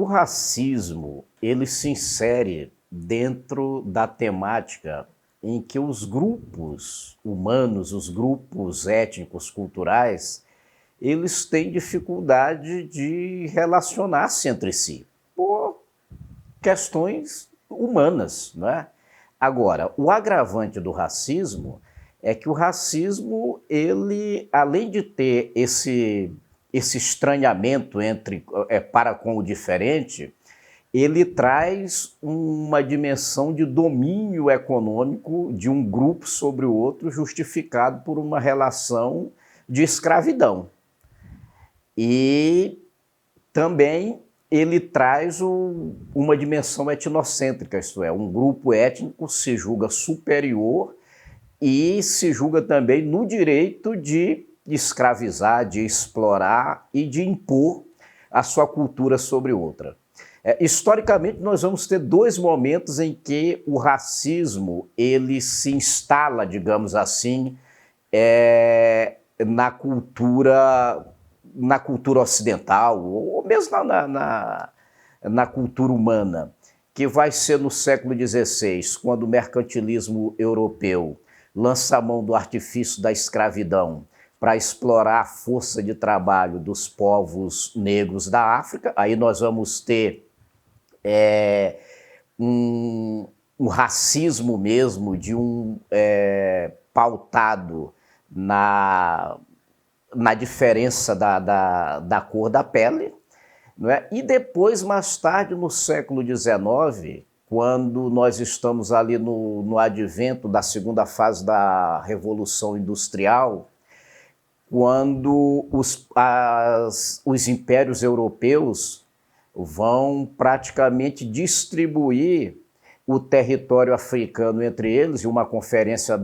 racismo, ele se insere dentro da temática em que os grupos humanos, os grupos étnicos, culturais, eles têm dificuldade de relacionar-se entre si, por questões humanas, não é? Agora, o agravante do racismo é que o racismo, ele, além de ter esse estranhamento para com o diferente, ele traz uma dimensão de domínio econômico de um grupo sobre o outro, justificado por uma relação de escravidão. E também ele traz uma dimensão etnocêntrica, isto é, um grupo étnico se julga superior e se julga também no direito de escravizar, de explorar e de impor a sua cultura sobre outra. Historicamente, nós vamos ter dois momentos em que o racismo ele se instala, digamos assim, na cultura ocidental, ou mesmo na cultura humana, que vai ser no século XVI, quando o mercantilismo europeu lança a mão do artifício da escravidão para explorar a força de trabalho dos povos negros da África. Aí nós vamos ter um racismo mesmo, pautado na diferença da cor da pele, não é? E depois, mais tarde, no século XIX, quando nós estamos ali no advento da segunda fase da Revolução Industrial, quando os impérios europeus vão praticamente distribuir o território africano entre eles, em uma conferência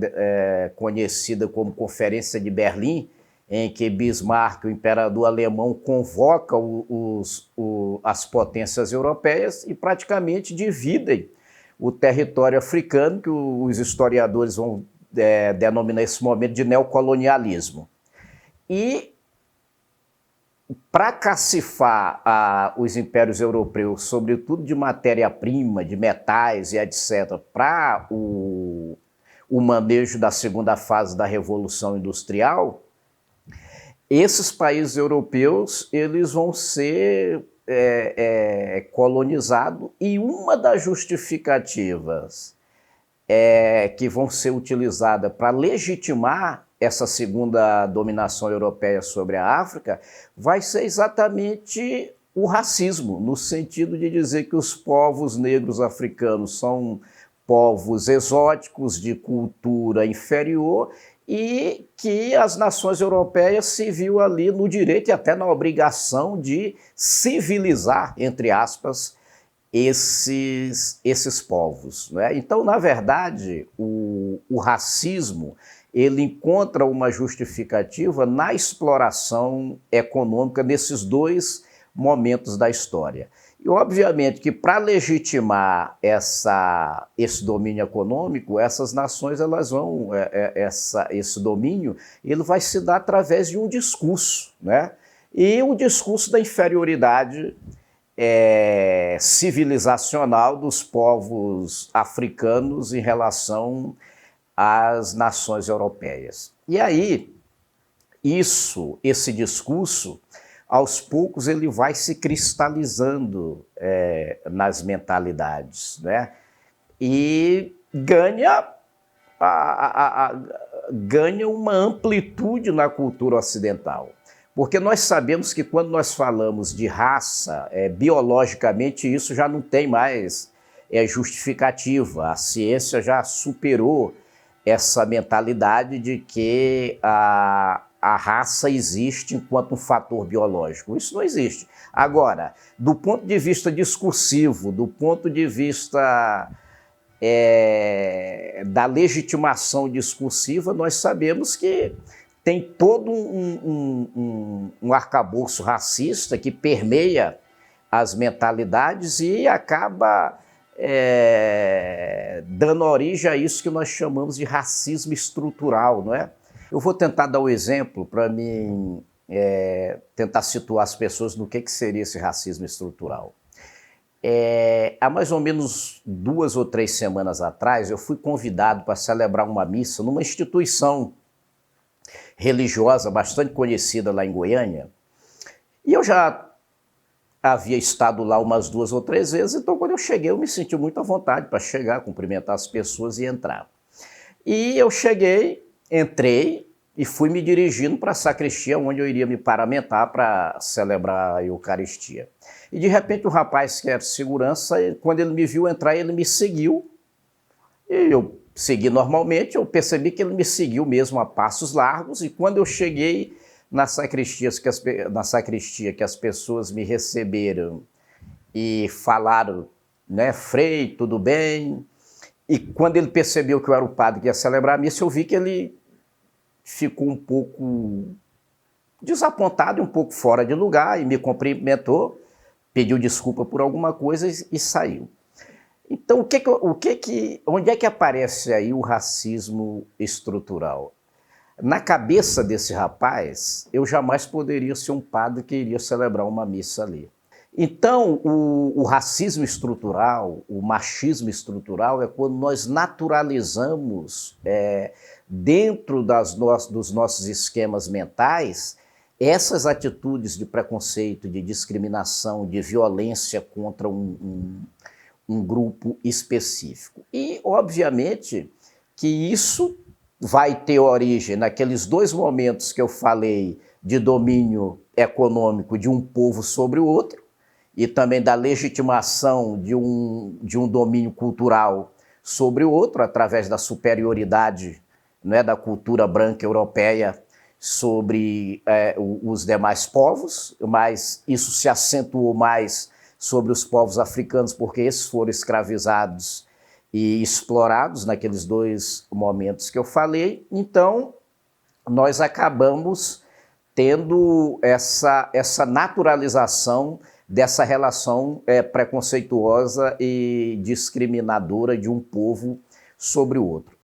conhecida como Conferência de Berlim, em que Bismarck, o imperador alemão, convoca as potências europeias e praticamente dividem o território africano, que os historiadores vão denominar esse momento de neocolonialismo. E para cacifar os impérios europeus, sobretudo de matéria-prima, de metais e etc., para o manejo da segunda fase da Revolução Industrial, esses países europeus eles vão ser colonizados, e uma das justificativas que vão ser utilizadas para legitimar essa segunda dominação europeia sobre a África vai ser exatamente o racismo, no sentido de dizer que os povos negros africanos são povos exóticos, de cultura inferior, e que as nações europeias se viu ali no direito e até na obrigação de civilizar, entre aspas, esses povos, né? Então, na verdade, o racismo ele encontra uma justificativa na exploração econômica nesses dois momentos da história. E, obviamente, que para legitimar esse domínio econômico, essas nações, elas vão, esse domínio, ele vai se dar através de um discurso, né? E o discurso da inferioridade civilizacional dos povos africanos em relação às nações europeias. E aí, esse discurso, aos poucos, ele vai se cristalizando nas mentalidades, né? E ganha uma amplitude na cultura ocidental. Porque nós sabemos que quando nós falamos de raça, biologicamente isso já não tem mais justificativa. A ciência já superou essa mentalidade de que a raça existe enquanto um fator biológico. Isso não existe. Agora, do ponto de vista discursivo, do ponto de vista da legitimação discursiva, nós sabemos que tem todo um arcabouço racista que permeia as mentalidades e acaba dando origem a isso que nós chamamos de racismo estrutural, não é? Eu vou tentar dar um exemplo para mim tentar situar as pessoas no que seria esse racismo estrutural. Há mais ou menos 2 ou 3 semanas atrás, eu fui convidado para celebrar uma missa numa instituição religiosa bastante conhecida lá em Goiânia. E eu já havia estado lá umas 2 ou 3 vezes, então quando eu cheguei eu me senti muito à vontade para chegar, cumprimentar as pessoas e entrar. E eu cheguei, entrei e fui me dirigindo para a sacristia, onde eu iria me paramentar para celebrar a Eucaristia. E de repente o rapaz que era segurança, quando ele me viu entrar, ele me seguiu. E eu segui normalmente, eu percebi que ele me seguiu mesmo a passos largos, e quando eu cheguei na sacristia que as pessoas me receberam e falaram, né, Frei, tudo bem? E quando ele percebeu que eu era o padre que ia celebrar a missa, eu vi que ele ficou um pouco desapontado e um pouco fora de lugar e me cumprimentou, pediu desculpa por alguma coisa e saiu. Então, onde é que aparece aí o racismo estrutural? Na cabeça desse rapaz, eu jamais poderia ser um padre que iria celebrar uma missa ali. Então, o racismo estrutural, o machismo estrutural é quando nós naturalizamos, dentro dos nossos esquemas mentais, essas atitudes de preconceito, de discriminação, de violência contra um grupo específico. E, obviamente, que isso vai ter origem naqueles 2 momentos que eu falei de domínio econômico de um povo sobre o outro, e também da legitimação de um domínio cultural sobre o outro, através da superioridade, né, da cultura branca europeia sobre os demais povos, mas isso se acentuou mais sobre os povos africanos, porque esses foram escravizados e explorados naqueles 2 momentos que eu falei. Então, nós acabamos tendo essa naturalização dessa relação preconceituosa e discriminadora de um povo sobre o outro.